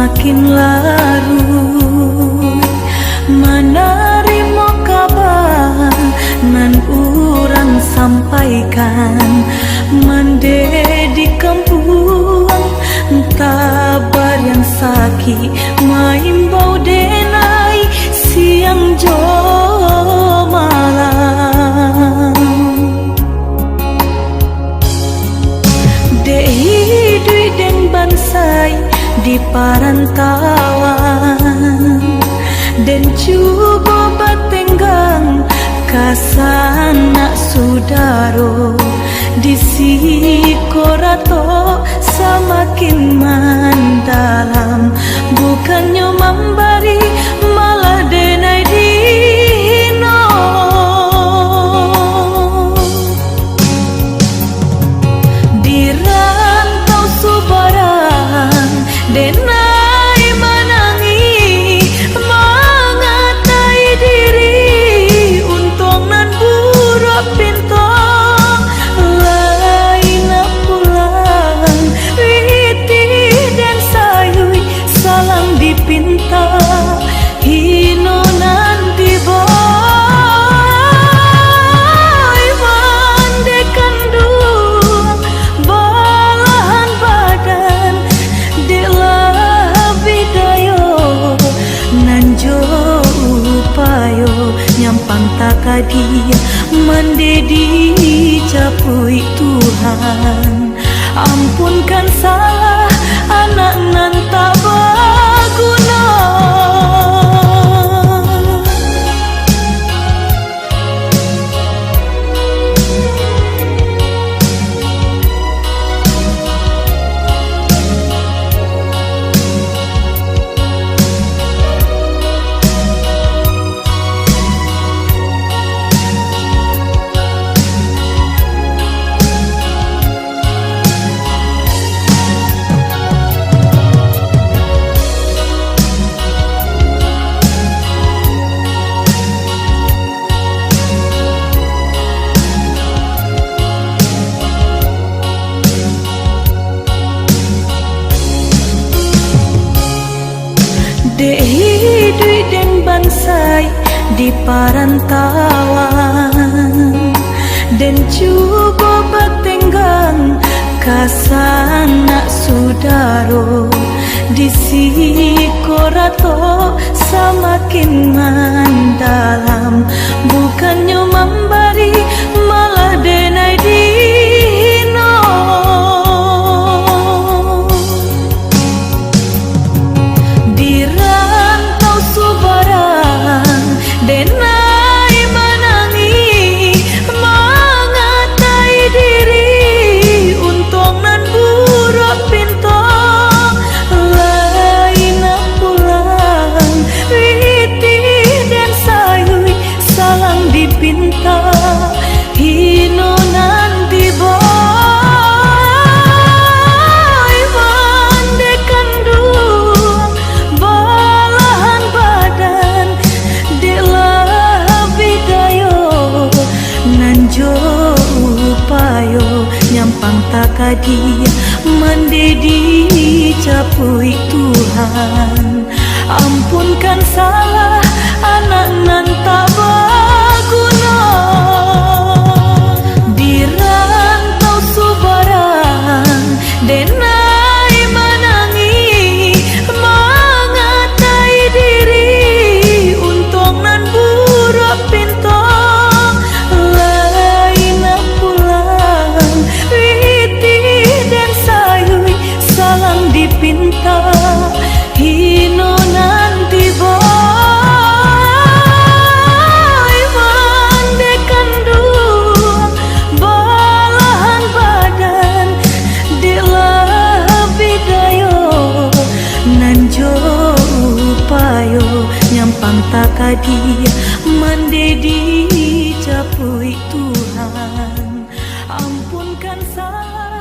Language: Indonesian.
semakin larut menerima kabar nan urang sampaikan mende di kampung tabar yang sakit maimbau denai siang jo malam dehi dui den bansai di parantauan dan coba batenggang kasana sudaro di sikorato semakin mendalam bukannya memberi malah denai dino di rantau subaran denai menangi mengatai diri untung nan buruk pintu lain pulang witi dan sayui salam dipinta hino nanti boy mandekan dua balahan badan nanjo upayo nyampang takadia mendedi capui Tuhan ampunkan salah anak nan tak berguna dehi dui den bansai di parantauan dan coba batenggang kasana sudaro di sikorato semakin mendalam bukannya memberi malah denai dino denai menangi mengatai diri untung nan buruk pintu lain pulang witi dan sayui salam dipinta hino nanti boy mandekan dua balahan badan nanjo upayo nyampang takadia mendedi capui Tuhan ampunkan salah anak nan tak berguna di rantau subaran denai menangi mengatai diri untung nan buruk pintu dipinta hino nanti boy mandekan dua balahan badan lebih dayo nanjo upayo nyampang takadia mendedi capui Tuhan ampunkan salah